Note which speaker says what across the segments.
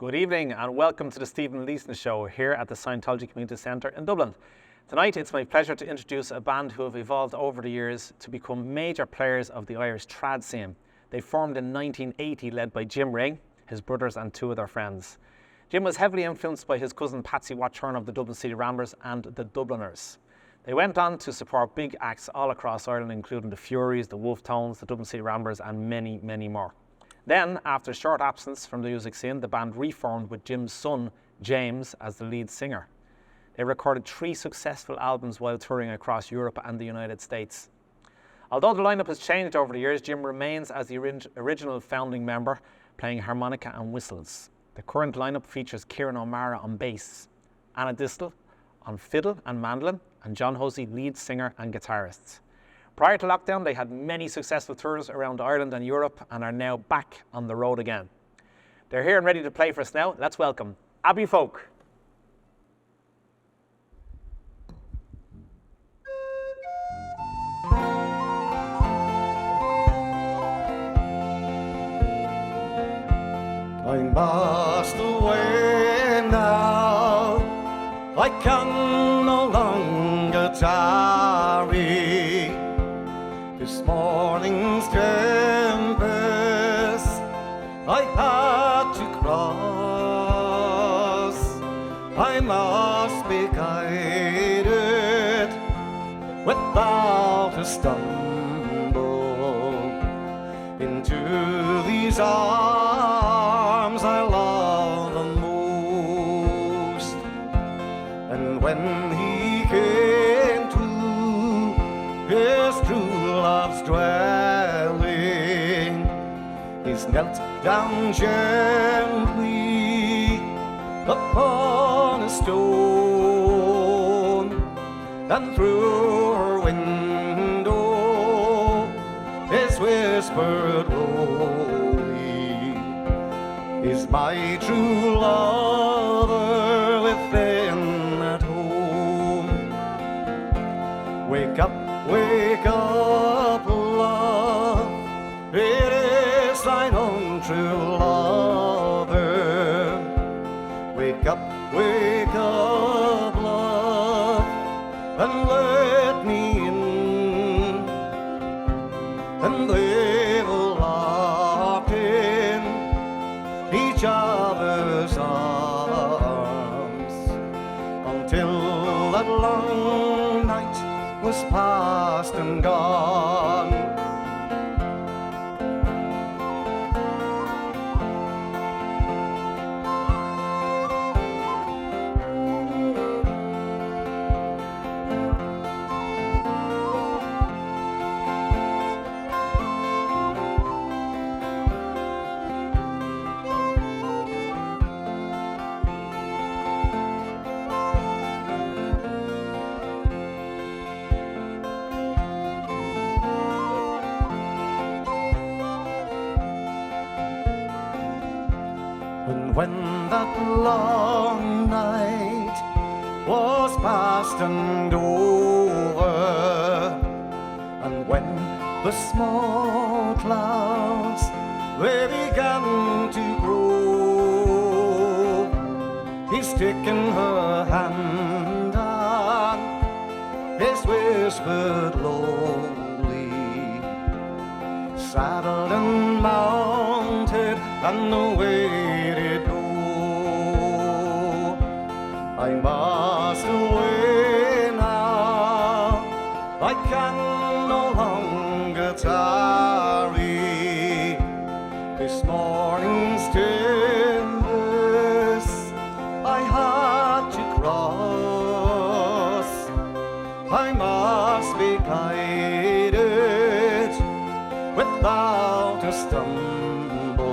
Speaker 1: Good evening and welcome to the Stephen Leeson Show here at the Scientology Community Centre in Dublin. Tonight it's my pleasure to introduce a band who have evolved over the years to become major players of the Irish trad scene. They formed in 1980 led by Jim Ring, his brothers and two of their friends. Jim was heavily influenced by his cousin Patsy Watchorn of the Dublin City Ramblers and the Dubliners. They went on to support big acts all across Ireland, including the Furies, the Wolf Tones, the Dublin City Ramblers and many, many more. Then, after a short absence from the music scene, the band reformed with Jim's son, James, as the lead singer. They recorded 3 successful albums while touring across Europe and the United States. Although the lineup has changed over the years, Jim remains as the original founding member, playing harmonica and whistles. The current lineup features Kieran O'Mara on bass, Anna Distel on fiddle and mandolin, and John Hussey, lead singer and guitarists. Prior to lockdown, they had many successful tours around Ireland and Europe and are now back on the road again. They're here and ready to play for us now. Let's welcome Abbeyfolk.
Speaker 2: I must away now, I can no longer tarry. This morning's tempest I had to cross. I must be guided without a stumble into these arms I love the most. And when he came to his true love's dwelling, he's knelt down gently upon a stone, and through her window is whispered lowly, is my true lover within at home. Wake up, love, it is thine own true lover. Wake up, love, and let me in, and they will lock in each other's arms until that long night was past and gone. And when that long night was past and over, and when the small clouds they began to grow, he's taken her hand and he's whispered lowly, saddled and mounted and away to go. I must away now, I can no longer tarry. This morning's tempest I had to cross. I must be guided without a stumble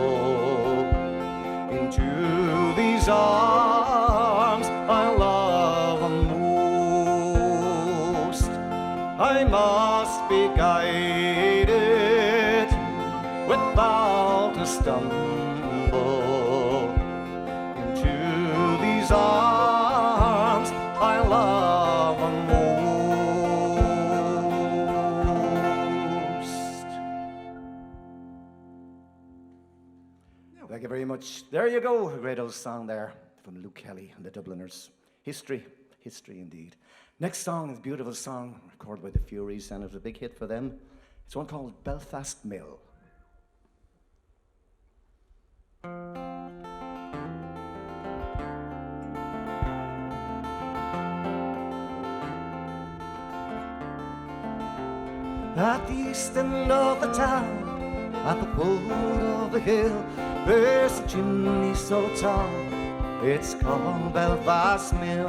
Speaker 2: into these arms I love the most. I must be guided without a stumble into these arms I love the most. Thank you very much.
Speaker 3: much. There you go, a great old song there from Luke Kelly and the Dubliners. History indeed. Next song is a beautiful song recorded by the Furies, and it was a big hit for them. It's one called Belfast Mill. At the east end of the town, at the foot of the hill, there's a chimney so tall, it's called Belfast Mill.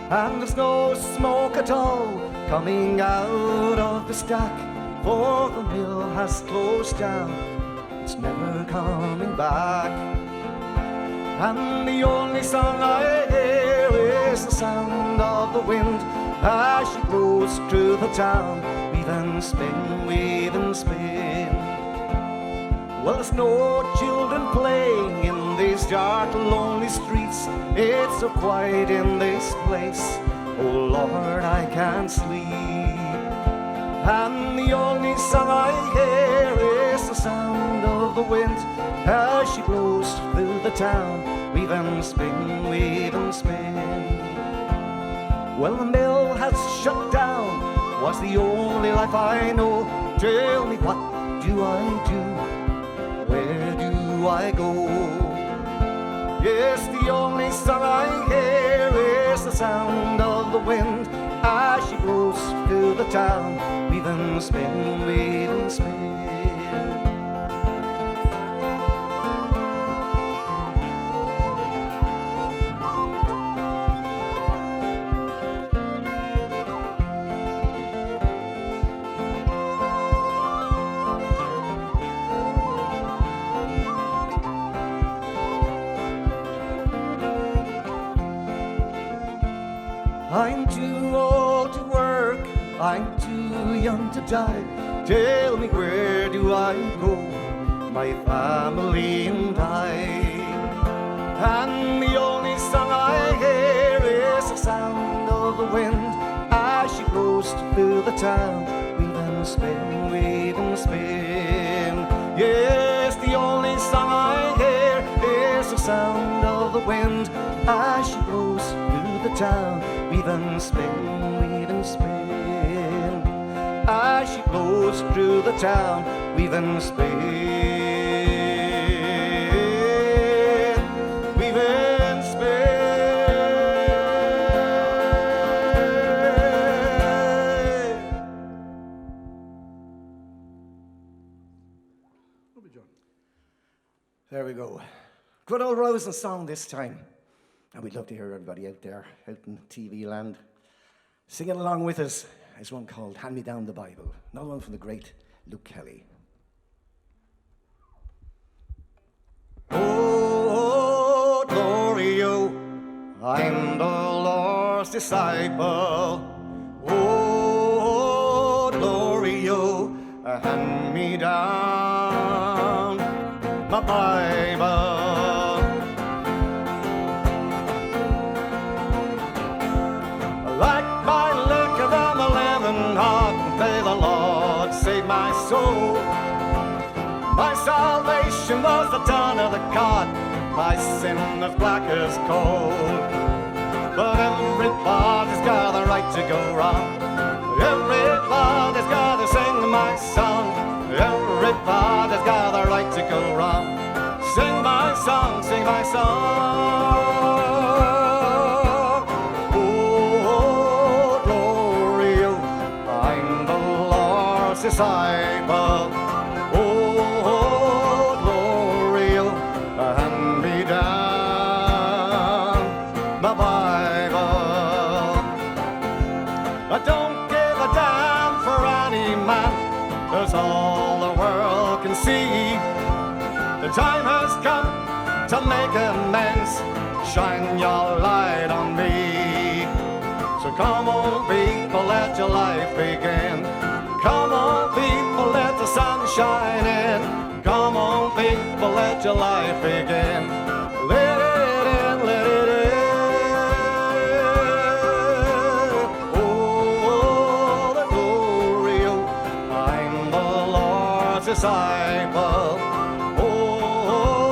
Speaker 3: And there's no smoke at all coming out of the stack, for the mill has closed down, it's never coming back. And the only song I hear is the sound of the wind as she blows through the town, weave and spin, weave and spin. Well, there's no children playing in these dark, lonely streets. It's so quiet in this place, oh Lord, I can't sleep. And the only song I hear is the sound of the wind as she blows through the town, weave and spin, weave and spin. Well, the mill has shut down, was the only life I know. Tell me, what do I do? Where do I go? Yes, the only song I hear is the sound of the wind as she blows through the town, weave and spin, weave and spin. I'm too old to work, I'm too young to die. Tell me, where do I go? My family and I. And the only song I hear is the sound of the wind as she blows through the town, weave and spin, weave and spin. Yes, the only song I hear is the sound of the wind as she blows through the town, weave and spin, weave and spin. As she blows through the town, weave and spin, weave and spin. There we go. Good old rousing song this time. And we'd love to hear everybody out there, out in TV land, singing along with us. There's one called Hand Me Down the Bible, another one from the great Luke Kelly. Oh, glory, oh, I'm the Lord's disciple. Oh, glory, oh, hand me down my Bible. May the Lord save my soul. My salvation was the dawn of the God, my sin as black as coal. But everybody's got the right to go wrong. Everybody's got to sing my song. Everybody's got the right to go wrong. Sing my song, sing my song. Disciple, oh, glory, oh, hand me down my Bible. I don't give a damn for any man, 'cause all the world can see the time has come to make amends. Shine your light on me. So come on, people, let your life begin. Come on, people, let the sun shine in. Come on, people, let your life begin. Let it in, let it in. Oh, the glory, oh, I'm the Lord's disciple. Oh,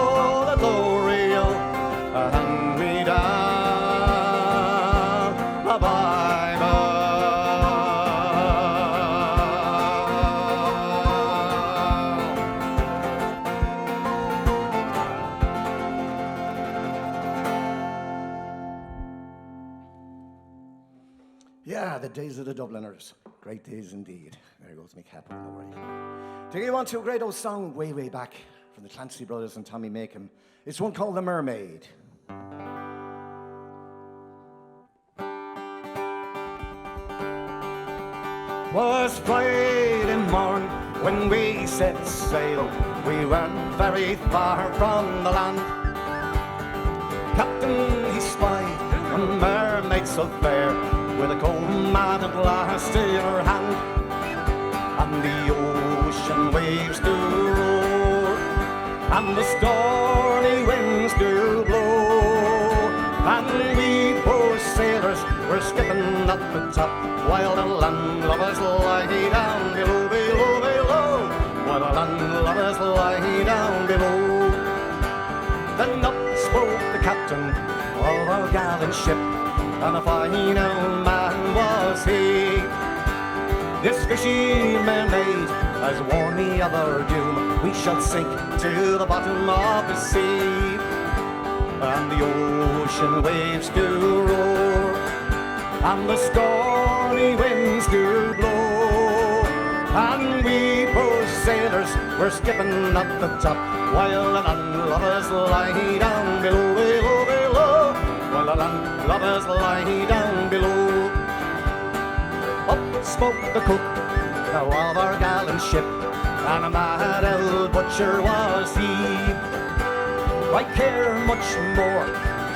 Speaker 3: Yeah, the days of the Dubliners. Great days indeed. There goes me cap on the right. To give on to a great old song way, way back from the Clancy Brothers and Tommy Macon. It's one called The Mermaid. Was Friday morn when we set sail. We weren't very far from the land. Captain, he spied a mermaid so fair, with a comb and a blast in her hand. And the ocean waves do roar, and the stormy winds do blow. And we poor sailors were skipping at the top, while the landlubbers lie down below, below, below. While the landlubbers lie down below. Then up spoke the captain of our gallant ship, and a fine old man was he. This fishy mermaid has warned me of our doom. We shall sink to the bottom of the sea, and the ocean waves do roar, and the stormy winds do blow. And we poor sailors were skipping at the top, while the landlubbers lie down below, below, below. While the landlubbers lie down below. Up spoke the cook of our gallant ship, and a mad old butcher was he. I care much more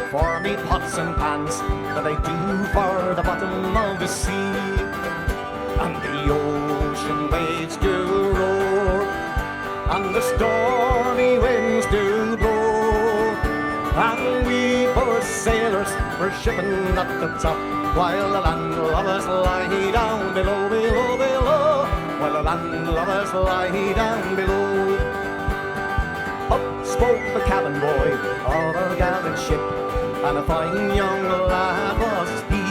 Speaker 3: for me pots and pans than I do for the bottom of the sea. And the ocean waves do roar, and the stormy winds do blow. And we poor sailors were shipping at the top, while the landlubbers lie down below, below, below. While the landlubbers lie down below. Up spoke the cabin boy of our gallant ship, and a fine young lad was he.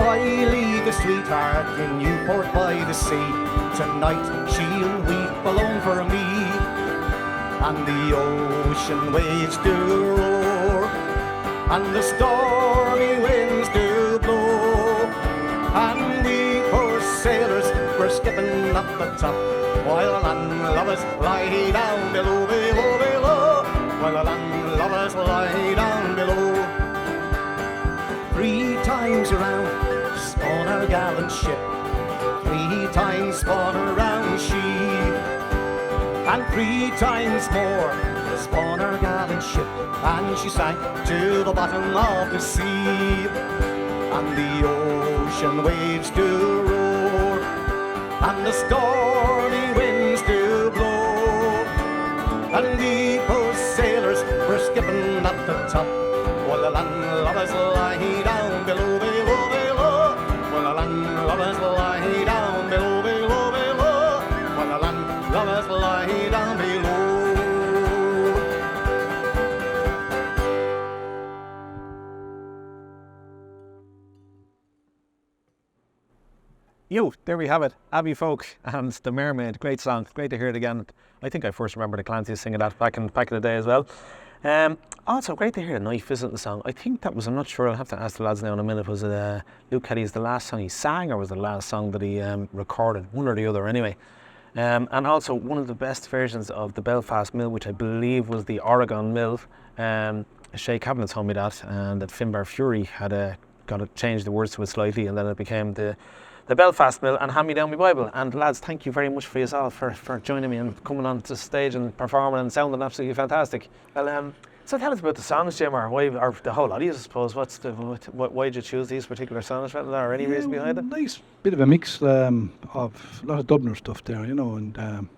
Speaker 3: I leave a sweetheart in Newport by the sea. Tonight she'll weep alone for me. And the ocean waves do roar, and the stormy winds do blow. And we poor sailors were skipping up the top, while the landlubbers lie down below, below, below. While the landlubbers lie down below. 3 times around spun our gallant ship, 3 times spun around she, and 3 times more spun our gallant ship, and she sank to the bottom of the sea. And the ocean waves do roar, and the stormy winds do blow. And we poor sailors were skipping at the top, while the landlubbers lie down below, below, below. While the landlubbers lie down below, below, below. While the landlubbers lie down below.
Speaker 1: There we have it, Abbeyfolk and The Mermaid. Great song, great to hear it again. I think I first remember the Clancy singing that back in the day as well. Also, great to hear a knife visiting the song. I think that was, I'm not sure, I'll have to ask the lads now in a minute, was it Luke Kelly's the last song he sang, or was it the last song that he recorded? One or the other anyway. And also one of the best versions of the Belfast Mill, which I believe was the Oregon Mill. Shay Cabinet told me that, and that Finbar Fury had got to change the words to it slightly, and then it became the Belfast Mill, and Hand Me Down My Bible. And lads, thank you very much for yourself for joining me and coming on to stage and performing and sounding absolutely fantastic. Well, so tell us about the songs, Jim, or the whole lot of you, I suppose. Why did you choose these particular songs? Was there any reason behind it?
Speaker 4: Nice bit of a mix of a lot of Dubliner stuff there, and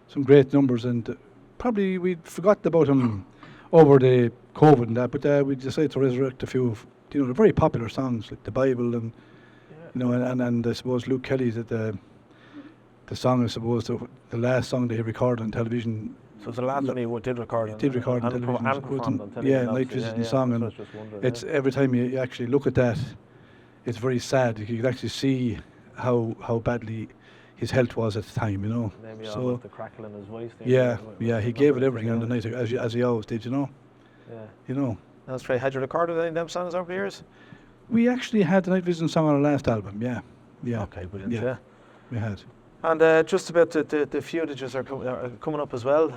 Speaker 4: some great numbers. And probably we'd forgotten about them over the COVID and that, but we decided to resurrect a few of, the very popular songs like the Bible and. And I suppose Luke Kelly did the song, I suppose, the last song that he recorded on television.
Speaker 1: So it's the last one he did record on
Speaker 4: television. And performed on television. Yeah, Night Visiting Song. And it's every time you actually look at that, it's very sad. You can actually see how badly his health was at the time,
Speaker 1: Maybe so the crackle in his voice.
Speaker 4: Yeah, he gave it everything on the night, as he always did,
Speaker 1: Yeah. That's right. Had you recorded any of them songs over the years?
Speaker 4: We actually had the Night Vision song on our last album, yeah.
Speaker 1: Okay, brilliant, yeah.
Speaker 4: We had.
Speaker 1: And just about the few that just are coming up as well,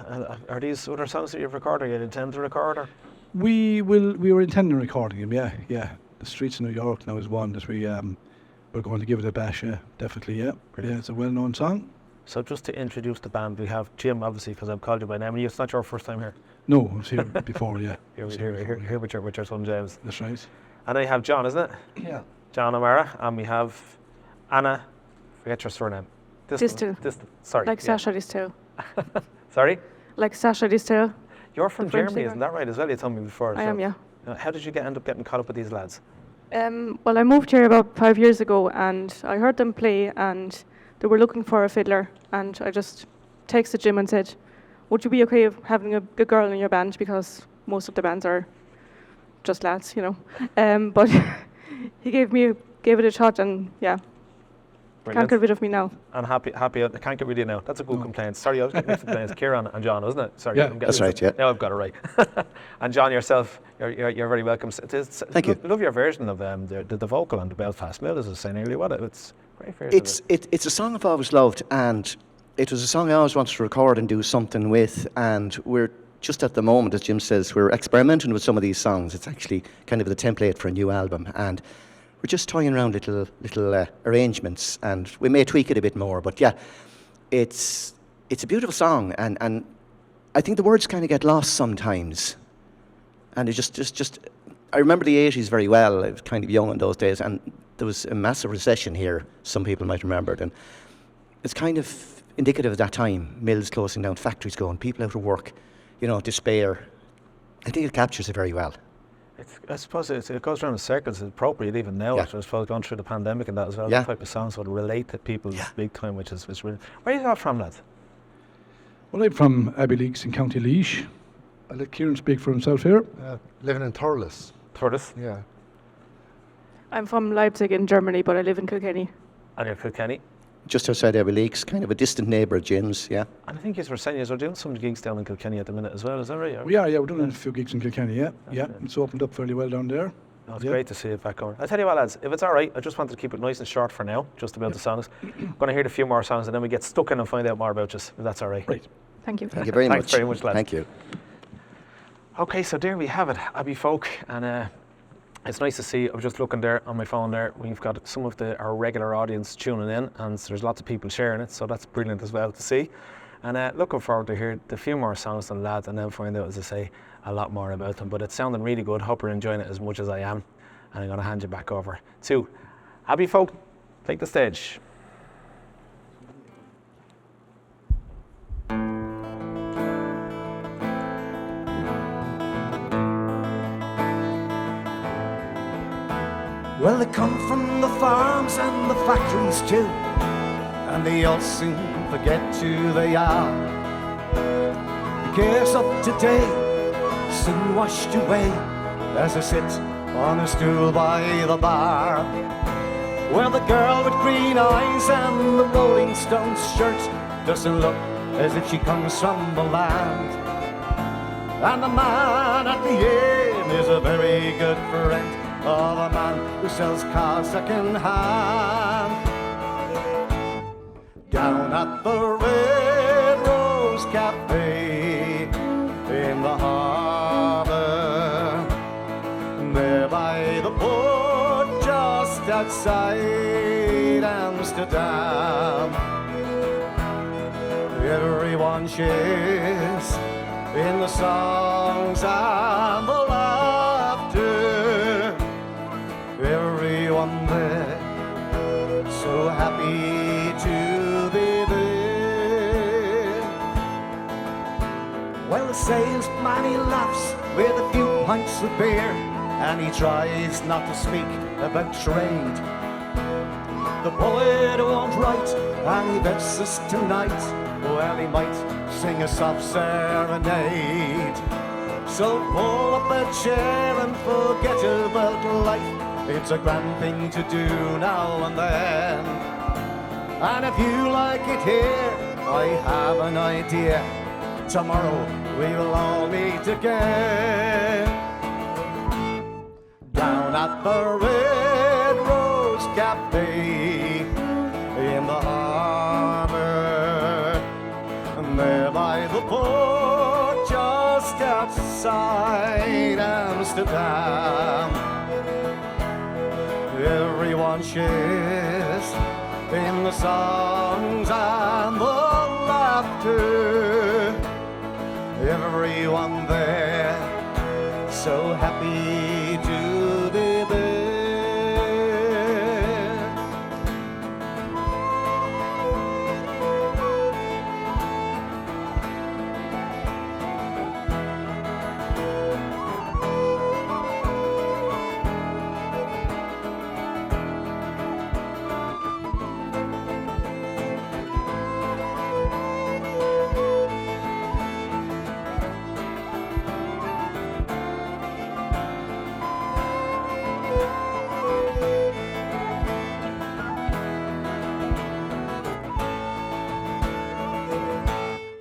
Speaker 1: are these other songs that you've recorded, or you intend to record? Or?
Speaker 4: We were intending on recording them, yeah. The Streets of New York now is one that we're going to give it a bash, yeah, definitely, yeah.
Speaker 1: Brilliant.
Speaker 4: Yeah, it's a well-known song.
Speaker 1: So just to introduce the band, we have Jim, obviously, because I've called you by name, and it's not your first time here.
Speaker 4: No, I was here before, yeah.
Speaker 1: Here with your son James.
Speaker 4: That's right.
Speaker 1: And then you have John, isn't it?
Speaker 3: Yeah.
Speaker 1: John O'Mara, and we have Anna, forget your surname.
Speaker 5: Distal.
Speaker 1: Sorry.
Speaker 5: Like Sasha Distal.
Speaker 1: Sorry?
Speaker 5: Like Sasha Distal.
Speaker 1: You're from
Speaker 5: The French
Speaker 1: Germany,
Speaker 5: singer.
Speaker 1: isn't that right as well? You told me before.
Speaker 5: I am, yeah.
Speaker 1: How did you end up getting caught up with these lads?
Speaker 5: Well, I moved here about 5 years ago, and I heard them play, and they were looking for a fiddler, and I just texted Jim and said, would you be okay with having a good girl in your band, because most of the bands are just lads, you know. But he gave it a shot, and yeah,
Speaker 1: Brilliant.
Speaker 5: can't get rid of me now.
Speaker 1: And happy. I can't get rid of you now. That's a good complaint. Sorry, I was getting mixed up. It's Kieran and John, wasn't it? Sorry.
Speaker 4: Yeah,
Speaker 1: I'm getting
Speaker 3: that's right, yeah.
Speaker 1: Now I've got it right. And John, yourself, you're very welcome.
Speaker 3: Thank you.
Speaker 1: I love your version of the vocal on the Belfast Mill, as I was saying earlier. It's great version.
Speaker 3: It's a song I've always loved, and it was a song I always wanted to record and do something with, and we're just at the moment, as Jim says, we're experimenting with some of these songs. It's actually kind of the template for a new album, and we're just toying around little arrangements, and we may tweak it a bit more, but yeah, it's a beautiful song, and I think the words kind of get lost sometimes, and it just I remember the 80s very well. I was kind of young in those days, and there was a massive recession here, some people might remember it, and it's kind of indicative of that time, mills closing down, factories going, people out of work, you know, despair. I think it captures it very well.
Speaker 1: I suppose it goes around in circles. It's appropriate even now.
Speaker 3: Yeah.
Speaker 1: I suppose going through the pandemic and that as well.
Speaker 3: Yeah.
Speaker 1: The type of songs would relate to people
Speaker 3: Yeah.
Speaker 1: big time, which is really. Where are you all from, lads?
Speaker 4: Well, I'm from Abbeyfolk in County Laois. I'll let Kieran speak for himself here.
Speaker 6: Living in Thurles.
Speaker 1: Thurles.
Speaker 6: Yeah.
Speaker 5: I'm from Leipzig in Germany, but I live in Kilkenny.
Speaker 1: And you're Kilkenny.
Speaker 3: Just outside Abbeyfolk, kind of a distant neighbour of Jim's, yeah.
Speaker 1: And I think you were saying you're doing some gigs down in Kilkenny at the minute as well. Is that right?
Speaker 4: We're doing a few gigs in Kilkenny, yeah. It's opened up fairly well down there.
Speaker 1: No, it's great to see it back going. I'll tell you what, lads, if it's all right, I just wanted to keep it nice and short for now, just about the songs. I'm going to hear a few more songs and then we get stuck in and find out more about you, if that's all right.
Speaker 4: Right.
Speaker 5: Thank you.
Speaker 3: Thank you very much.
Speaker 1: Thanks very much, lads.
Speaker 3: Thank you.
Speaker 1: Okay, so there we have it, Abbeyfolk, and it's nice to see. I was just looking there on my phone there. We've got some of our regular audience tuning in, and there's lots of people sharing it, so that's brilliant as well to see. And looking forward to hear a few more songs from the lads, and then find out, as I say, a lot more about them. But it's sounding really good. Hope you're enjoying it as much as I am. And I'm going to hand you back over to Abbeyfolk. Take the stage.
Speaker 3: Well, they come from the farms and the factories too, and they all soon forget who they are. The cares of today soon washed away as I sit on a stool by the bar. Well, the girl with green eyes and the Rolling Stones shirt doesn't look as if she comes from the land. And the man at the inn is a very good friend of a man who sells cars second hand. Down at the Red Rose Cafe in the harbour, there by the port just outside Amsterdam, everyone shares in the songs and the laughter. Everyone there, so happy to be there. Well, the salesman, he laughs with a few pints of beer, and he tries not to speak about trade. The poet won't write, and he bets us tonight, well, he might sing a soft serenade. So pull up a chair and forget about life. It's a grand thing to do now and then. And if you like it here, I have an idea. Tomorrow we will all meet again. Down at the outside Amsterdam. Everyone shares in the songs and the laughter. Everyone there so happy to be there.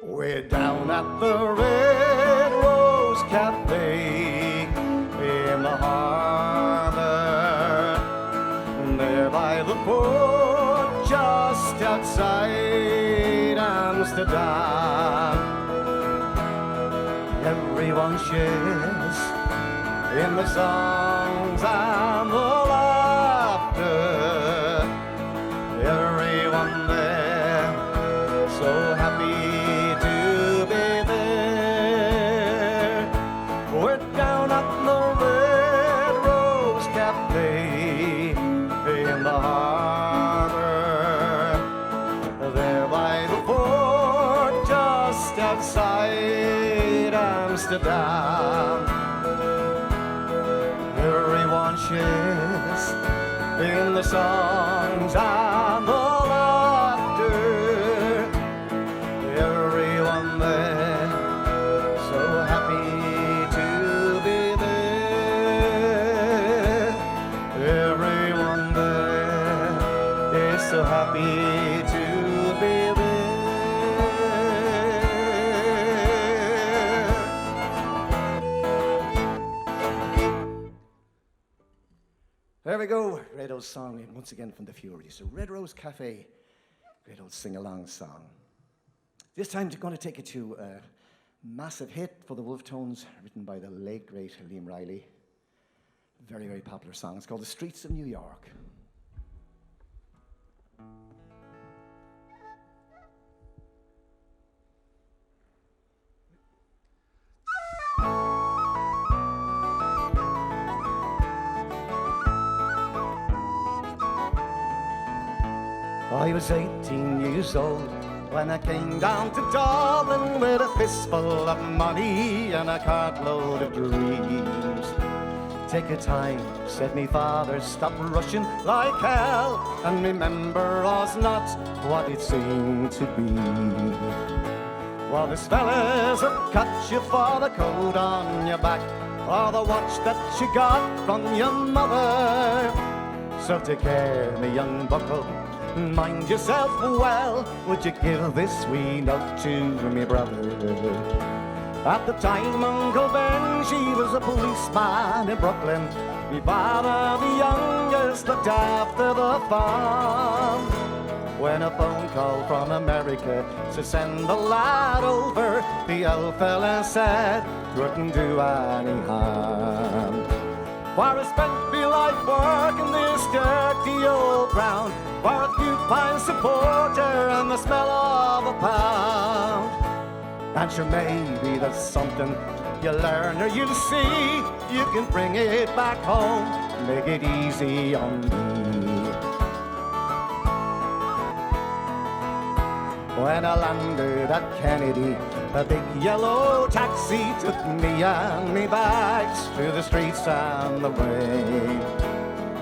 Speaker 3: We're down at the Red Rose Cafe in the harbor, there by the port just outside Amsterdam. Everyone shares in the songs and the laughter. Everyone there so happy to be there. We're down at the Red Rose Cafe in the harbor, there by the port just outside Amsterdam. Everyone shares in the songs and the laughter. Everyone there so happy to be there. Everyone there is so happy to be there. There we go, great old song, and once again from the Furies, a Red Rose Cafe, great old sing-along song. This time I'm going to take you to a massive hit for the Wolf Tones, written by the late, great Liam Riley. Very, very popular song. It's called The Streets of New York. I was 18 years old when I came down to Dublin with a fistful of money and a cartload of dreams. Take your time, said me father, stop rushing like hell, and remember us not what it seemed to be. Well, this fellas will cut you for the coat on your back or the watch that you got from your mother. So take care, me young bucko, mind yourself well. Would you give this wee note to me brother? At the time, Uncle Benji was a policeman in Brooklyn. Me father, the youngest, looked after the farm. When a phone call from America to send the lad over, the old fella said wouldn't do any harm. For I spent me life working this dirty old ground for a few pints of porter and the smell of a pound. And sure, maybe that's something you learn or you see. You can bring it back home, make it easy on me. When I landed at Kennedy, a big yellow taxi took me and me bags through the streets and the rain.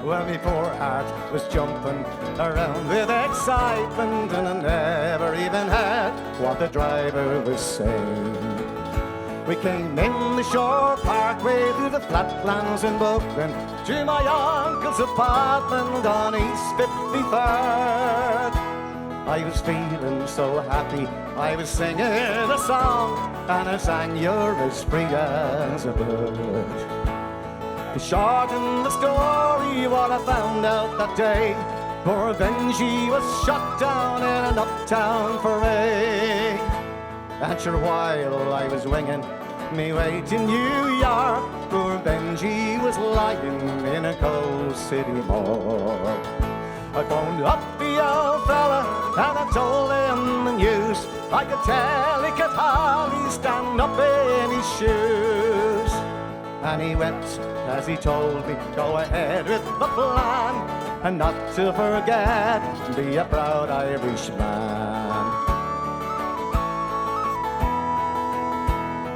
Speaker 3: Well, my poor heart was jumping around with excitement, and I never even heard what the driver was saying. We came in the Shore Parkway through the flatlands in Brooklyn to my uncle's apartment on East 53rd. I was feeling so happy, I was singing a song, and I sang "You're as free as a bird." To shorten the story, what I found out that day, poor Benji was shot down in an uptown parade. And sure, while I was winging me way to New York, poor Benji was lying in a cold city morgue. I phoned up the old fella and I told him the news. I could tell he could hardly stand up in his shoes. And he wept as he told me, go ahead with the plan, and not to forget, be a proud Irishman.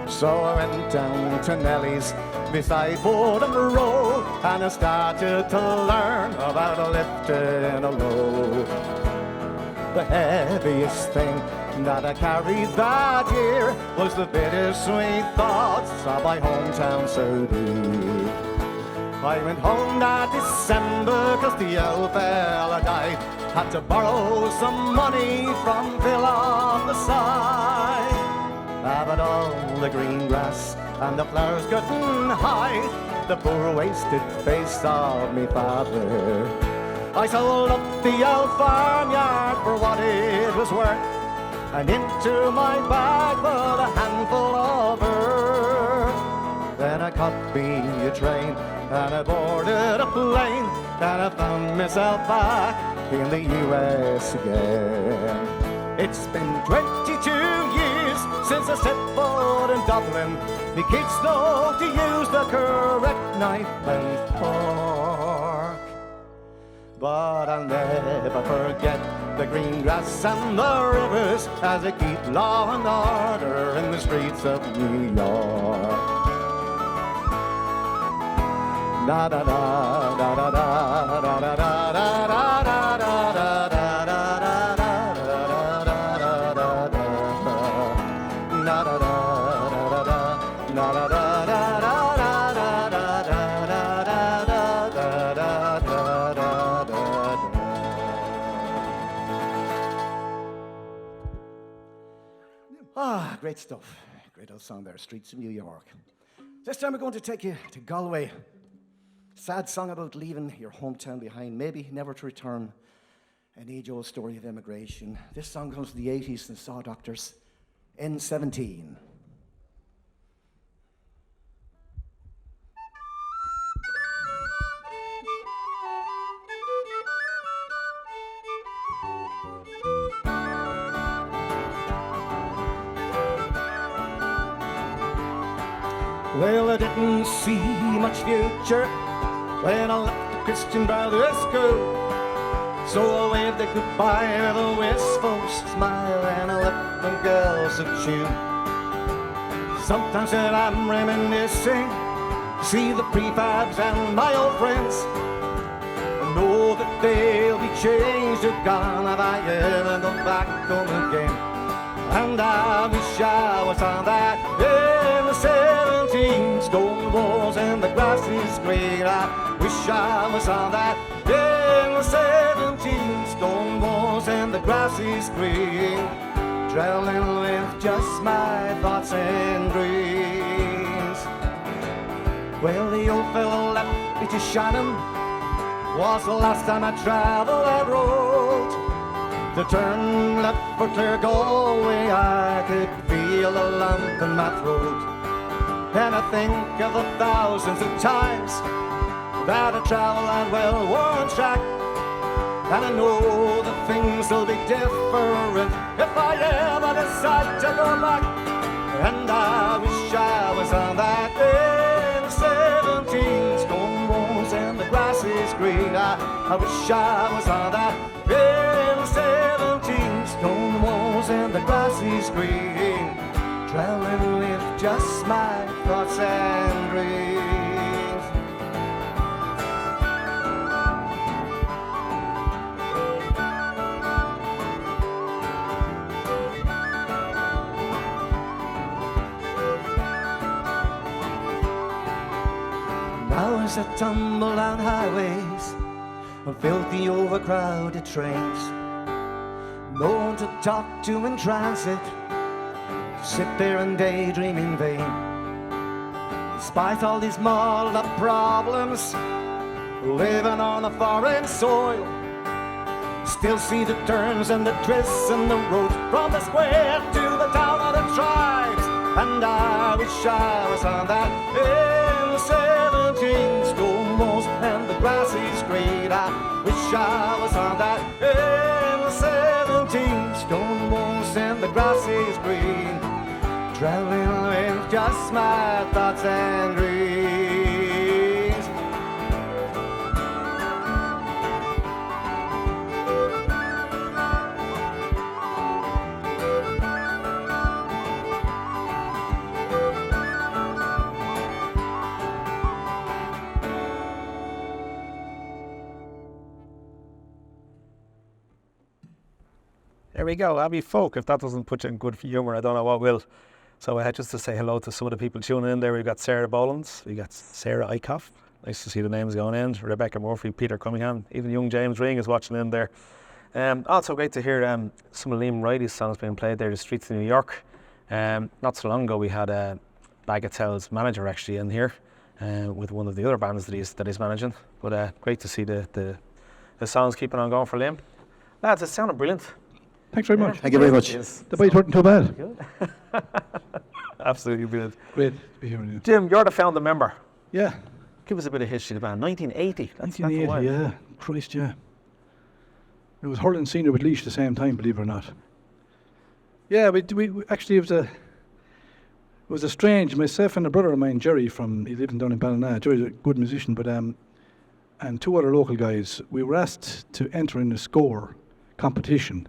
Speaker 3: So I went down to Nellie's beside Fordham Road, and I started to learn about lifting a load. The heaviest thing that I carried that year was the bittersweet thoughts of my hometown so dear. I went home that December 'cause the old fella died. Had to borrow some money from Phil on the side. But all the green grass and the flowers couldn't hide the poor wasted face of me father. I sold up the old farmyard for what it was worth, and into my bag put a handful of earth. Then I caught me a train and I boarded a plane, and I found myself back in the US again. It's been 22 years since I set foot in Dublin. The kids know to use the correct knife and fork, but I'll never forget the green grass and the rivers as I keep law and order in the streets of New York. Da da da da da da da da da da da da da. Ah, great stuff. Great old song there, Streets of New York. This time we're going to take you to Galway. Sad song about leaving your hometown behind, maybe never to return. An age-old story of immigration. This song comes from the 80s and Saw Doctors. N17. Well, I didn't see much future when I left the Christian Brothers school. So I waved a goodbye with a wistful smile, and I left them girls of June. Sometimes when I'm reminiscing, see the prefabs and my old friends, I know that they'll be changed or gone if I ever go back home again. And I wish I was on that in the 17 stone walls and the grass is green. I wish I was on that in the 17 stone walls and the grass is green, traveling with just my thoughts and dreams. Well, the old fellow left me to Shannon, was the last time I traveled that road. To turn left for Clear Galway, I could feel a lump in my throat. And I think of the thousands of times that I travel that well-worn track, and I know that things will be different if I ever decide to go back. And I wish I was on that in the 17 stone walls and the grass is green. I wish I was on that in the 17 stone walls and the grass is green, traveling with just my thoughts and dreams. Now as I tumble down highways and filthy overcrowded trains, no one to talk to in transit, sit there and daydream in vain. Despite all these muddled up problems, living on a foreign soil, still see the turns and the twists and the roads, from the square to the town of the tribes. And I wish I was on that in the 17 stone walls and the grass is green. I wish I was on that in the 17 stone walls and the grass is green. Traveling with just my thoughts and dreams.
Speaker 1: There we go, Abbeyfolk. If that doesn't put you in good humour, I don't know what will. So I had just to say hello to some of the people tuning in there. We've got Sarah Bolins, we got Sarah Eichhoff. Nice to see the names going in. Rebecca Murphy, Peter Cunningham, even young James Ring is watching in there. Also great to hear some of Liam Riley's songs being played there, The Streets of New York. Not so long ago we had Bagatell's manager actually in here with one of the other bands that he's managing. But great to see the songs keeping on going for Liam. Lads, it sounded brilliant.
Speaker 4: Thanks very much.
Speaker 6: Thank you very much.
Speaker 4: The bite wasn't too bad.
Speaker 1: Absolutely brilliant.
Speaker 4: Great to be here with you.
Speaker 1: Jim, you're the founding member.
Speaker 4: Yeah.
Speaker 1: Give us a bit of history of the band. 1980. That's a
Speaker 4: 1980,
Speaker 1: while.
Speaker 4: yeah. Christ, yeah. It was hurling senior with Leash at the same time, believe it or not. Yeah, we actually it was a strange. Myself and a brother of mine, Jerry, he lived down in Ballina. Jerry's a good musician, but and two other local guys. We were asked to enter in a score competition.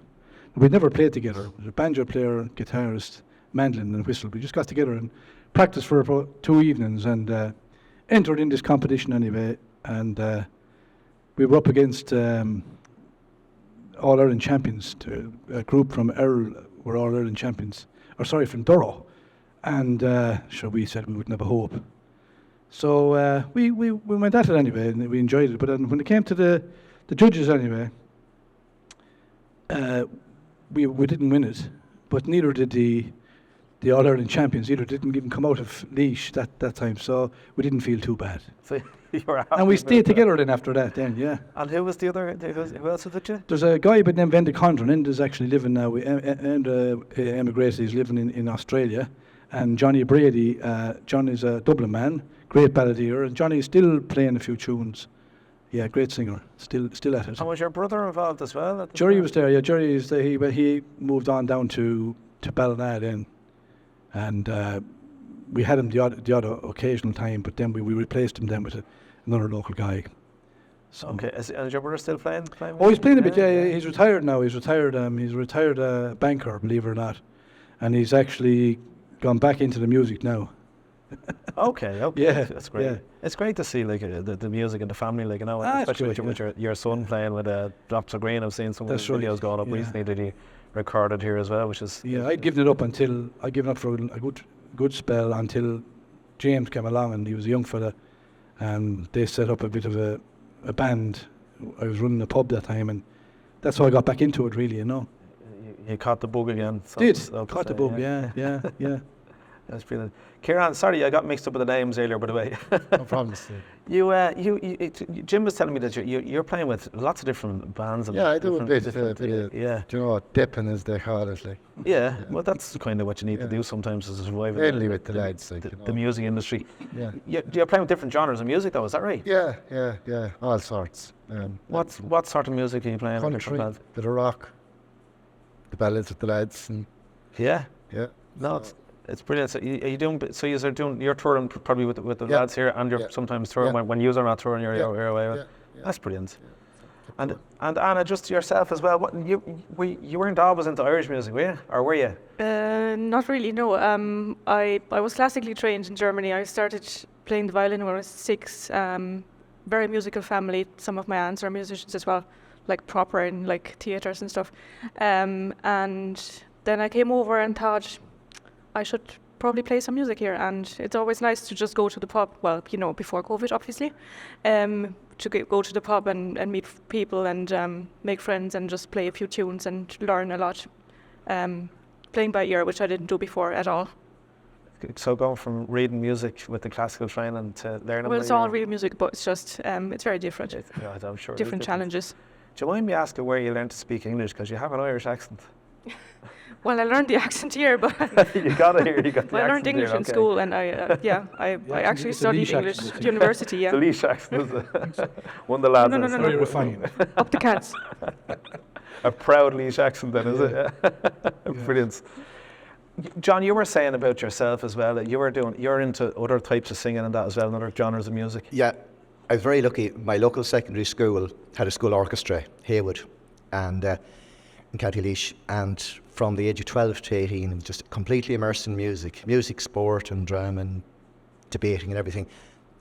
Speaker 4: We'd never played together. There was a banjo player, guitarist, mandolin and whistle. We just got together and practiced for about 2 evenings and entered in this competition anyway. And we were up against All-Ireland champions. A group from Earl were All-Ireland champions. From Durrow. And we said we wouldn't have a hope. So we went at it anyway and we enjoyed it. But then when it came to the judges anyway, we didn't win it, but neither did the All-Ireland champions. Either didn't even come out of Leash that time, so we didn't feel too bad.
Speaker 1: So you were happy.
Speaker 4: And we stayed together then after that. Then, yeah.
Speaker 1: And who was the other? Who else was it? You?
Speaker 4: There's a guy by the name of Enda Condren. Enda's actually living now. Enda emigrated. He's living in Australia. And Johnny Brady. John is a Dublin man, great balladeer, and Johnny's still playing a few tunes. Yeah, great singer. Still at it.
Speaker 1: And was your brother involved as well?
Speaker 4: Jerry was there. Yeah, Jerry is there. He moved on down to Ballina then, and we had him the odd occasional time, but then we replaced him then with another local guy. So.
Speaker 1: Okay. Is your brother still playing?
Speaker 4: Oh, he's playing a bit. Yeah, he's retired now. He's retired. He's a retired banker, believe it or not, and he's actually gone back into the music now.
Speaker 1: Okay.
Speaker 4: Yeah,
Speaker 1: that's great.
Speaker 4: Yeah.
Speaker 1: It's great to see the music and the family, especially with your son playing with Drops of Green. I've seen some videos going up recently that he recorded here as well, which is
Speaker 4: I'd given it up for a good spell until James came along, and he was a young fella, and they set up a bit of a band. I was running a pub that time, and that's how I got back into it, really. You
Speaker 1: caught the bug again.
Speaker 4: Caught the bug. Yeah.
Speaker 1: That's brilliant. Kieran, sorry, I got mixed up with the names earlier, by the way.
Speaker 6: No problem, Steve.
Speaker 1: Jim was telling me that you're playing with lots of different bands.
Speaker 6: Yeah, I do a bit of,
Speaker 1: yeah.
Speaker 6: Do you know what, dipping as they call it, like.
Speaker 1: Yeah, well, that's kind of what you need to do sometimes to survive.
Speaker 6: Mainly with the lads, like,
Speaker 1: the music industry.
Speaker 6: Yeah.
Speaker 1: You're playing with different genres of music, though, is that right?
Speaker 6: Yeah, all sorts.
Speaker 1: What sort of music are you playing?
Speaker 6: Country, bit of rock, the ballads with the lads, and
Speaker 1: yeah.
Speaker 6: No,
Speaker 1: it's brilliant. So you're touring probably with the lads here, and you're sometimes touring when you are not touring. You're away with. That's brilliant. And Anna, just yourself as well. What you weren't always into Irish music, were you? Or were you?
Speaker 5: Not really. No. I was classically trained in Germany. I started playing the violin when I was 6. Very musical family. Some of my aunts are musicians as well, like proper in like theatres and stuff. And then I came over and thought I should probably play some music here, and it's always nice to just go to the pub, well, before COVID obviously, to go to the pub and meet people and make friends and just play a few tunes and learn a lot, playing by ear, which I didn't do before at all.
Speaker 1: So going from reading music with the classical training to learning.
Speaker 5: Well, it's all real music, but it's just, it's very different.
Speaker 1: I'm sure.
Speaker 5: Different challenges.
Speaker 1: Do you mind me asking where you learned to speak English, because you have an Irish accent?
Speaker 5: Well, I learned the accent here, but
Speaker 1: You got it here. You got the
Speaker 5: I learned
Speaker 1: accent
Speaker 5: English
Speaker 1: here,
Speaker 5: in
Speaker 1: okay.
Speaker 5: school, and I actually
Speaker 4: it's a
Speaker 5: studied
Speaker 4: Laois
Speaker 5: English
Speaker 4: accent,
Speaker 5: at university. Yeah,
Speaker 1: The Leash accent is one of the lads.
Speaker 5: No, no,
Speaker 1: in
Speaker 5: no,
Speaker 1: the
Speaker 5: no.
Speaker 4: Very
Speaker 1: school.
Speaker 4: refined.
Speaker 5: up the cats.
Speaker 1: A proud Leash accent then, is it? Brilliant. John, you were saying about yourself as well that you're into other types of singing and that as well, and other genres of music.
Speaker 7: Yeah, I was very lucky. My local secondary school had a school orchestra, Haywood, and in County Laois. And from the age of 12 to 18, I was just completely immersed in music, sport, and drama, and debating and everything.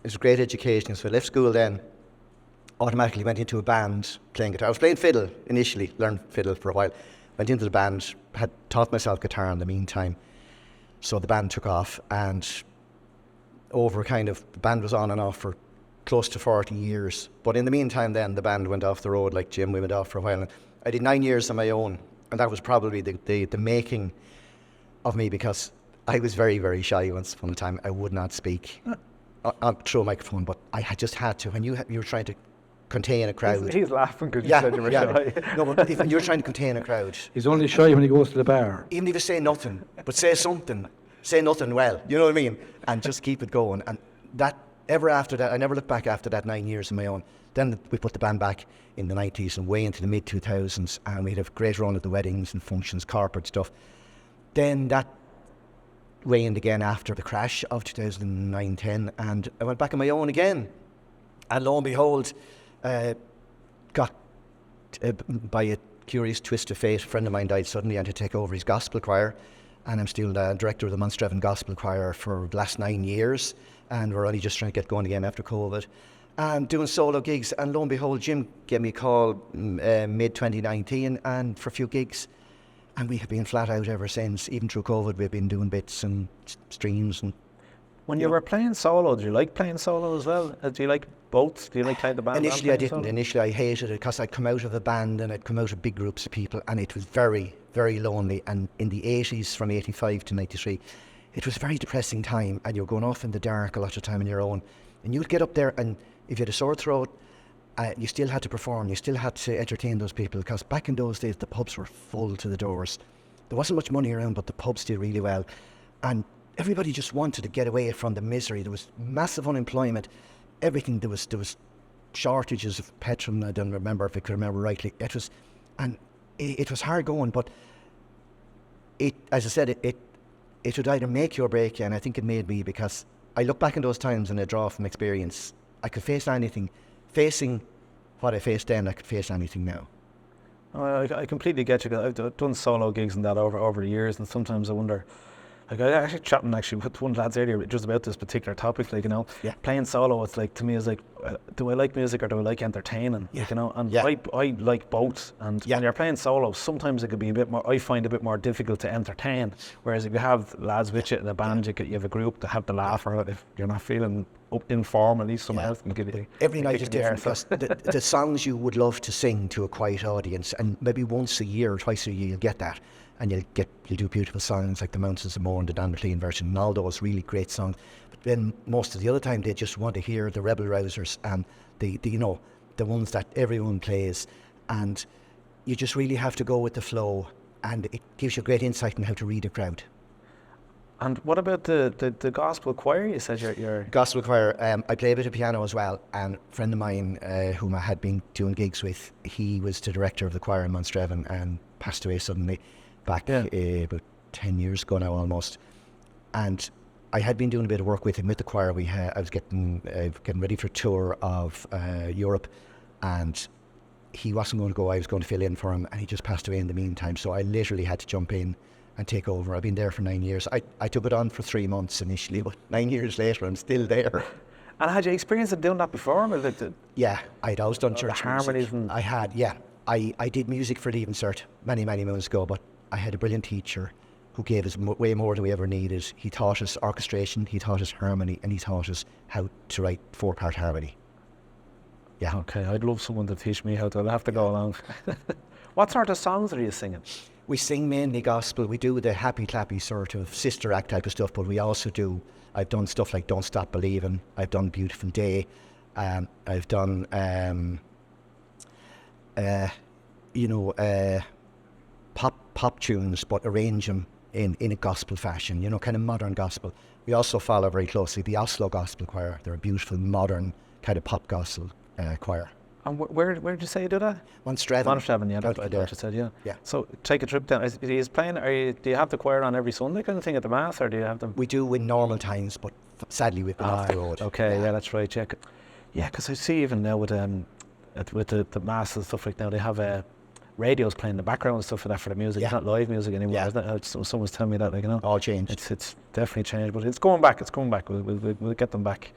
Speaker 7: It was a great education. So I left school then, automatically went into a band playing guitar. I was playing fiddle initially, learned fiddle for a while. Went into the band, had taught myself guitar in the meantime. So the band took off, and the band was on and off for close to 40 years. But in the meantime then, the band went off the road like Jim, we went off for a while. And I did 9 years on my own, and that was probably the making of me, because I was very, very shy once upon a time. I would not speak through a microphone, but I just had to. When you were trying to contain a crowd.
Speaker 1: He's laughing because you said you were shy.
Speaker 7: No, but if you're trying to contain a crowd,
Speaker 4: He's only shy when he goes to the bar.
Speaker 7: even if you say nothing, but say something, say nothing well, you know what I mean? And just keep it going. And that, ever after that, I never looked back after that 9 years on my own. Then we put the band back in the 90s and way into the mid-2000s, and we had a great run at the weddings and functions, corporate stuff. Then that waned again after the crash of 2009-10, and I went back on my own again. And lo and behold, got by a curious twist of fate, a friend of mine died suddenly, and to take over his gospel choir, and I'm still the director of the Munstreven Gospel Choir for the last 9 years, and we're only just trying to get going again after COVID, and doing solo gigs. And lo and behold, Jim gave me a call mid-2019 and for a few gigs, and we have been flat out ever since. Even through COVID, we've been doing bits and streams. And
Speaker 1: When you were playing solo, did you like playing solo as well? Do you like both? Do you like playing the band? and
Speaker 7: initially I
Speaker 1: playing
Speaker 7: didn't.
Speaker 1: solo?
Speaker 7: Initially I hated it, because I'd come out of a band and I'd come out of big groups of people, and it was very, very lonely. And in the 80s, from 85 to 93, it was a very depressing time, and you're going off in the dark a lot of time on your own. And you'd get up there, and if you had a sore throat, you still had to perform, you still had to entertain those people, because back in those days the pubs were full to the doors. There wasn't much money around, but the pubs did really well, and everybody just wanted to get away from the misery. There was massive unemployment, everything. There was shortages of petrol. I don't remember, if I could remember rightly. It was hard going, but as I said, it would either make you or break you, and I think it made me, because I look back in those times and I draw from experience. I could face anything. Facing what I faced then, I could face anything now.
Speaker 1: Oh, I completely get you, 'cause I've done solo gigs and that over the years, and sometimes I wonder. Like, I actually chatting with one of the lads earlier just about this particular topic, like, you know,
Speaker 7: Yeah.
Speaker 1: playing solo, it's like, to me, it's like, do I like music or do I like entertaining?
Speaker 7: Yeah.
Speaker 1: Like, you know, and
Speaker 7: Yeah.
Speaker 1: I like both. And
Speaker 7: Yeah.
Speaker 1: when you're playing solo, sometimes it could be a bit more, I find a bit more difficult to entertain. Whereas if you have lads with you in a band, you have a group to have the laugh, or if you're not feeling up in form, at least someone else can give you
Speaker 7: Every
Speaker 1: a
Speaker 7: night
Speaker 1: kick
Speaker 7: is
Speaker 1: in the
Speaker 7: different,
Speaker 1: arse.
Speaker 7: because the songs you would love to sing to a quiet audience, and maybe once a year or twice a year you'll get that, and you'll do beautiful songs like the Mountains of Mourne, the Dan McLean version, and all those really great songs. But then most of the other time they just want to hear the rebel rousers and the ones that everyone plays, and you just really have to go with the flow, and it gives you great insight on how to read a crowd.
Speaker 1: And what about the gospel choir? You said you're
Speaker 7: Gospel choir, I play a bit of piano as well, and a friend of mine whom I had been doing gigs with, he was the director of the choir in Munstreven and passed away suddenly back about 10 years ago now almost. And I had been doing a bit of work with him with the choir. I was getting ready for a tour of Europe, and he wasn't going to go. I was going to fill in for him, and he just passed away in the meantime, so I literally had to jump in and take over. I've been there for 9 years. I took it on for 3 months initially, but 9 years later I'm still there.
Speaker 1: And had you experience of doing that before?
Speaker 7: Yeah, I'd always done church
Speaker 1: harmonies
Speaker 7: music.
Speaker 1: and-
Speaker 7: I had, yeah. I did music for Leaving Cert many, many moons ago, but I had a brilliant teacher who gave us way more than we ever needed. He taught us orchestration, he taught us harmony, and he taught us how to write 4-part harmony. Yeah.
Speaker 1: Okay, I'd love someone to teach me how to. I'll have to go along. What sort of songs are you singing?
Speaker 7: We sing mainly gospel. We do the happy clappy sort of sister act type of stuff, but we also do, I've done stuff like Don't Stop Believing, I've done Beautiful Day, I've done pop pop tunes, but arrange them in a gospel fashion, you know, kind of modern gospel. We also follow very closely the Oslo Gospel Choir. They're a beautiful, modern kind of pop gospel choir.
Speaker 1: And where did you say you do that?
Speaker 7: Monstravan.
Speaker 1: Monstravan, yeah, that's
Speaker 7: Out
Speaker 1: what
Speaker 7: there.
Speaker 1: I said, yeah.
Speaker 7: Yeah.
Speaker 1: So take a trip down. Is he playing? Do you have the choir on every Sunday kind of thing at the mass, or do you have them?
Speaker 7: We do in normal times, but sadly we've been off the road.
Speaker 1: Okay, yeah, that's right. Yeah, because I see even now with the mass and stuff like now, they have radios playing in the background and stuff like that for the music.
Speaker 7: Yeah.
Speaker 1: It's not live music anymore,
Speaker 7: Yeah.
Speaker 1: isn't it? Someone's telling me that, like, you know.
Speaker 7: All changed.
Speaker 1: It's definitely changed, but it's going back. We'll get them back.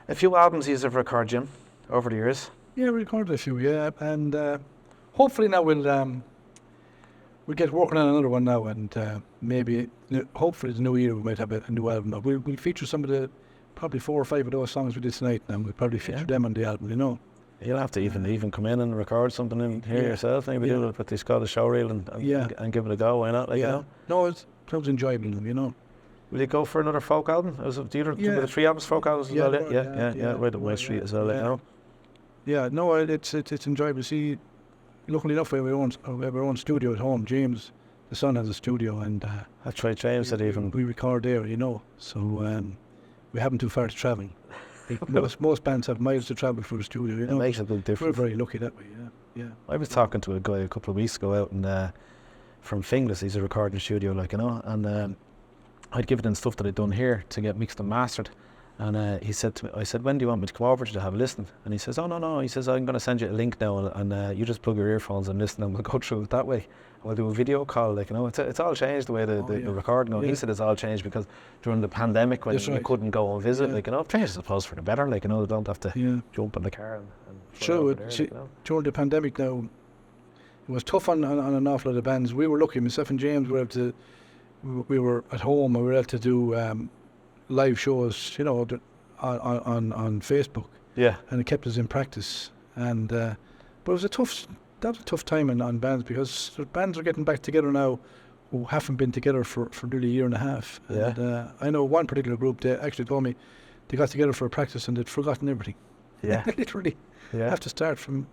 Speaker 1: A few albums you've recorded, Jim, over the years.
Speaker 4: Yeah, we recorded a few, yeah, and hopefully now we'll get working on another one now, and maybe hopefully the new year we might have a new album. We'll feature some of the probably 4 or 5 of those songs we did tonight, and we'll probably feature them on the album, you know.
Speaker 1: You'll have to even come in and record something in here yourself. Maybe do it with the Scottish showreel and give it a go. Why not? Like, you know?
Speaker 4: No, it sounds enjoyable, you know.
Speaker 1: Will you go for another folk album? Was it the 3 albums folk albums as well? Yeah, right up my street as well. Like, you know?
Speaker 4: Yeah, no, it's enjoyable to see. Luckily enough, we have our own studio at home. James, the son, has a studio, and
Speaker 1: That's right. James said even
Speaker 4: we record there, you know. So we haven't too far to travel. Most bands have miles to travel for the studio, you know.
Speaker 1: it makes a big
Speaker 4: We're
Speaker 1: difference.
Speaker 4: very lucky that way, yeah.
Speaker 1: I was talking to a guy a couple of weeks ago out in from Finglas. He's a recording studio, like, you know, and I'd given him stuff that I'd done here to get mixed and mastered. And he said to me, I said, when do you want me to come over to have a listen? And he says, oh, no. He says, I'm going to send you a link now, and you just plug your earphones and listen, and we'll go through it that way. We'll do a video call, like, you know. It's all changed the way the recording goes. He said it's all changed because during the pandemic when you couldn't go and visit, like, you know, it changed, I suppose, for the better, like, you know, they don't have to jump in the car and fly over there, like, you know.
Speaker 4: During the pandemic now, it was tough on an awful lot of bands. We were lucky, myself and James were able to, we were at home and we were able to do live shows, you know, on Facebook.
Speaker 1: Yeah.
Speaker 4: And it kept us in practice. And but it was a tough time on bands, because bands are getting back together now who haven't been together for nearly a year and a half.
Speaker 1: Yeah.
Speaker 4: And I know one particular group, they actually told me they got together for a practice and they'd forgotten everything.
Speaker 1: Yeah.
Speaker 4: Literally.
Speaker 1: Yeah.
Speaker 4: Have to start from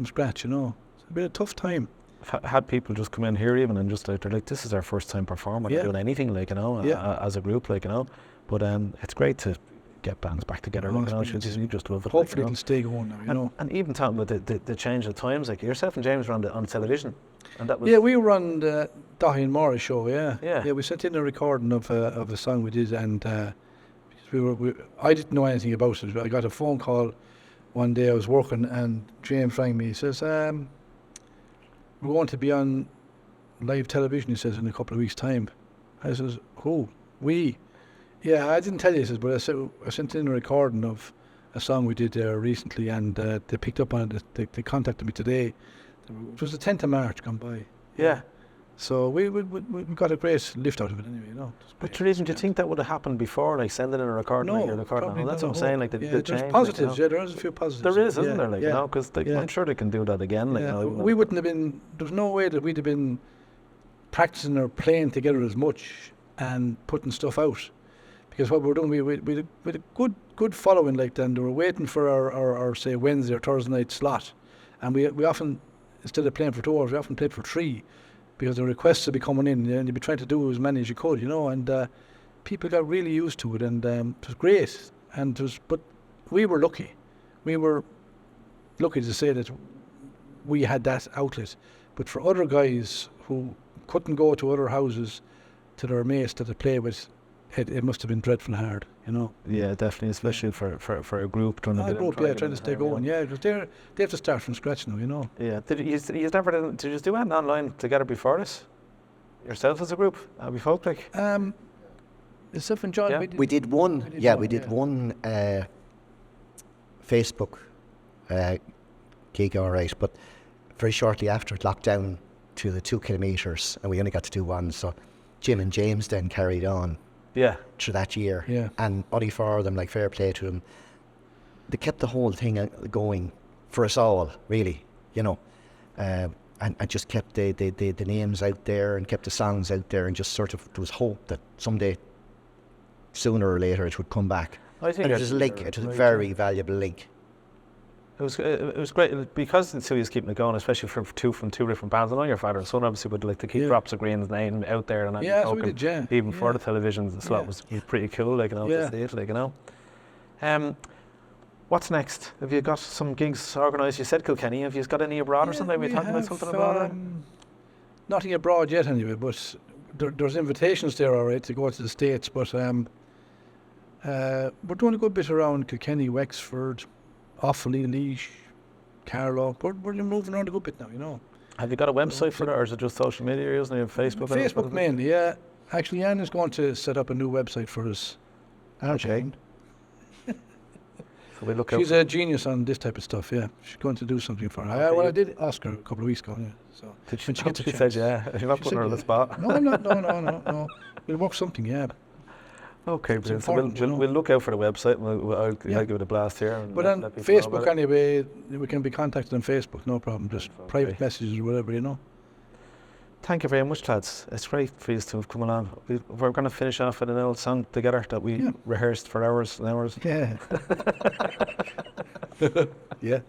Speaker 4: scratch, you know. It's been a tough time.
Speaker 1: I've had people just come in here even and just they're like, this is our first time performing or doing anything, like, you know, as a group, like, you know. But it's great to get bands back together, like, you know. You just love it.
Speaker 4: Hopefully
Speaker 1: like, you know.
Speaker 4: it'll stay going now, you know.
Speaker 1: And even talking about the change of times, like yourself and James were on television, and that was
Speaker 4: We were on the Dahi and Morris show,
Speaker 1: Yeah,
Speaker 4: we sent in a recording of a song we did, and because I didn't know anything about it. I got a phone call one day, I was working, and James rang me. He says, we're going to be on live television, he says, in a couple of weeks' time. I says, who? We? Yeah, I didn't tell you this, but I sent in a recording of a song we did there recently, and they picked up on it. They contacted me today. It was the 10th of March gone by.
Speaker 1: Yeah.
Speaker 4: So we got a great lift out of it anyway, you know.
Speaker 1: But Teresa, do you think that would have happened before, like sending in a recording?
Speaker 4: No,
Speaker 1: like you're recording?
Speaker 4: probably
Speaker 1: That's
Speaker 4: not.
Speaker 1: what I'm saying. Like the
Speaker 4: there's
Speaker 1: change,
Speaker 4: positives.
Speaker 1: like, you know.
Speaker 4: There is a few positives.
Speaker 1: There is, isn't there? Like, you know, because
Speaker 4: yeah.
Speaker 1: I'm sure they can do that again. Like, you know,
Speaker 4: we wouldn't have been. There's no way that we'd have been practicing or playing together as much and putting stuff out, because what we were doing, we had a good following, like, then they were waiting for our say Wednesday or Thursday night slot, and we often, instead of playing for 2 hours, we often played for 3, because the requests would be coming in and you'd be trying to do as many as you could, you know, and people got really used to it, and it was great, but we were lucky. We were lucky to say that we had that outlet, but for other guys who couldn't go to other houses to their mates that they play with, it must have been dreadful hard, you know.
Speaker 1: Yeah, definitely, especially for a group trying
Speaker 4: to stay going. Yeah, because they have to start from scratch now, you know.
Speaker 1: Yeah. Did you just do anything online together before this? Yourself as a group, Abbeyfolk, like.
Speaker 4: Yourself and John.
Speaker 1: Yeah.
Speaker 7: We did one Facebook gig, all right, but very shortly after it locked down to the 2 kilometres, and we only got to do one. So Jim and James then carried on through that year, and only 4 of them, like, fair play to them, they kept the whole thing going for us all, really, you know, and just kept the names out there and kept the songs out there, and just sort of, there was hope that someday, sooner or later, it would come back.
Speaker 1: I think
Speaker 7: and it was a link. It was a very valuable link.
Speaker 1: It was great because Silly's keeping it going, especially from two different bands. I know your father and son obviously would like to keep Drops of Green's name out there and
Speaker 4: Yeah, so we did, yeah.
Speaker 1: even for the televisions and stuff. It was pretty cool, like, you know, to see it, like, you know. What's next? Have you got some gigs organised? You said Kilkenny. Have you got any abroad or something? Have we talking about something about it?
Speaker 4: Nothing abroad yet, anyway. But there's invitations there, all right, to go to the States. But we're doing a good bit around Kilkenny, Wexford, Offaly, Laois, Carlow. We're moving around a good bit now, you know.
Speaker 1: Have you got a website for it, or is it just social media you're using? Facebook?
Speaker 4: Facebook mainly, yeah. Actually, Anne is going to set up a new website for us.
Speaker 1: Okay. So we look out.
Speaker 4: She's a genius on this type of stuff, yeah. She's going to do something for her.
Speaker 1: Okay.
Speaker 4: Well, I did ask her a couple of weeks ago, yeah. So
Speaker 1: Did she said, yeah. You're not putting her on the spot.
Speaker 4: No, I'm not. No. We'll work something, yeah.
Speaker 1: Okay, brilliant. So we'll look out for the website and I'll give it a blast here. And
Speaker 4: but on Facebook, anyway, we can be contacted on Facebook, no problem. Just private messages or whatever, you know.
Speaker 1: Thank you very much, lads. It's great for you to have come along. We're going to finish off with an old song together that we rehearsed for hours and hours.
Speaker 4: Yeah. Yeah.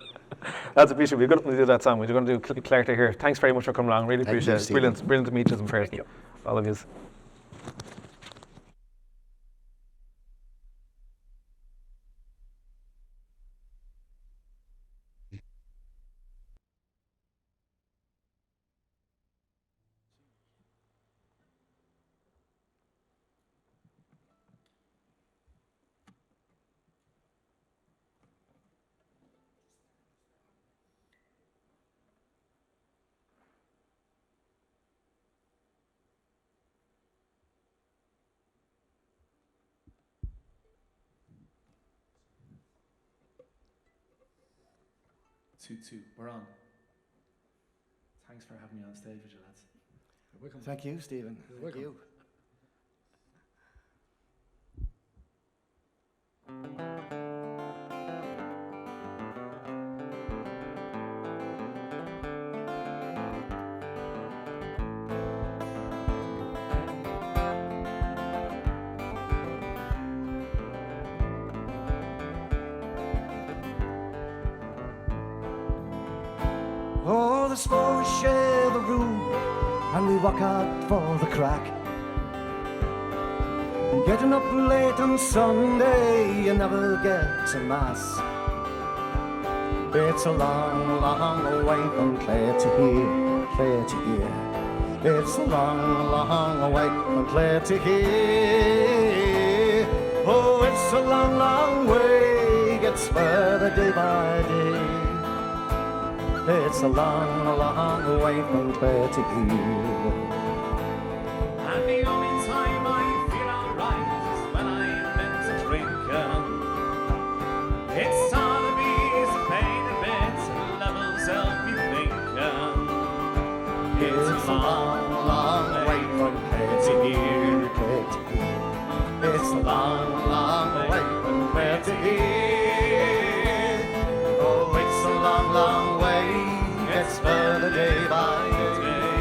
Speaker 1: That's a picture. We're going to do that song. We're going to do Clark here. Thanks very much for coming along. Really appreciate it. Brilliant to meet you in person. All of you.
Speaker 8: Two, we're on. Thanks for having me on stage with you, lads.
Speaker 3: Welcome. Thank you, Stephen. Thank you. Oh, the four we share the room, and we walk out for the crack. Getting up late on Sunday, you never get to mass. It's a long, long way from Clare to here, Clare to here. It's a long, long way from Clare to here. Oh, it's a long, long way, gets further day by day. It's a long, long way from Clare to here.
Speaker 8: And the only time I feel alright is when I'm into drinking. It's all of ease, the pain of it, and levels help you thinking.
Speaker 3: It's a long, long way from Clare to here, Clare to here. It's a long, long way from Clare to here. Oh, it's a long, long way, gets further day by day.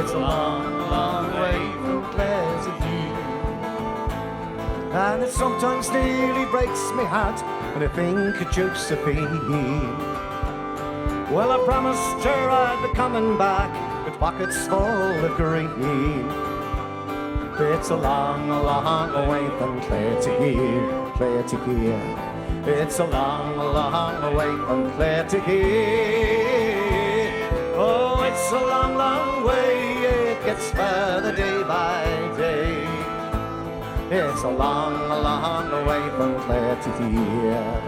Speaker 3: It's a long, long way from Clare to here. And it sometimes nearly breaks me heart when I think of Josephine. Well, I promised her I'd be coming back with pockets full of green. It's a long, long way from Clare to here, Clare to here. It's a long, long way from Clare to here. Oh, it's a long, long way, it gets further day by day. It's a long, long way from Clare to here.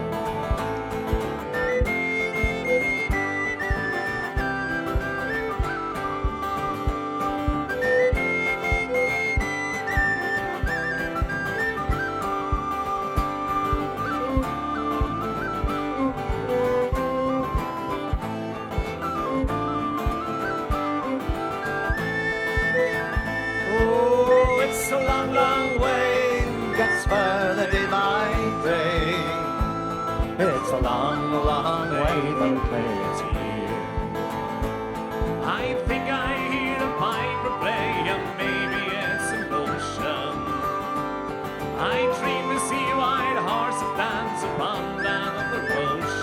Speaker 3: It's a long, long way from Clare to here.
Speaker 8: I think I hear a piper play, and maybe it's emotion. I dream to see a white horse that dance upon down the ocean.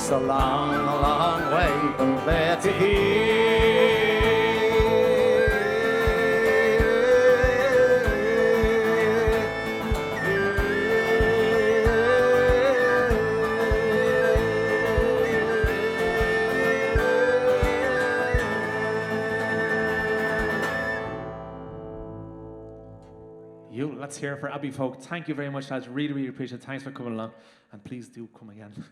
Speaker 3: It's a long, long way from there to here.
Speaker 8: Let's hear it for Abbeyfolk. Thank you very much, lads. Really, really appreciate it. Thanks for coming along. And please do come again.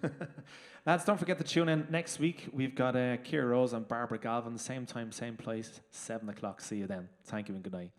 Speaker 8: Lads, don't forget to tune in next week. We've got Ciara Rose and Barbara Galvin. Same time, same place, 7 o'clock. See you then. Thank you and good night.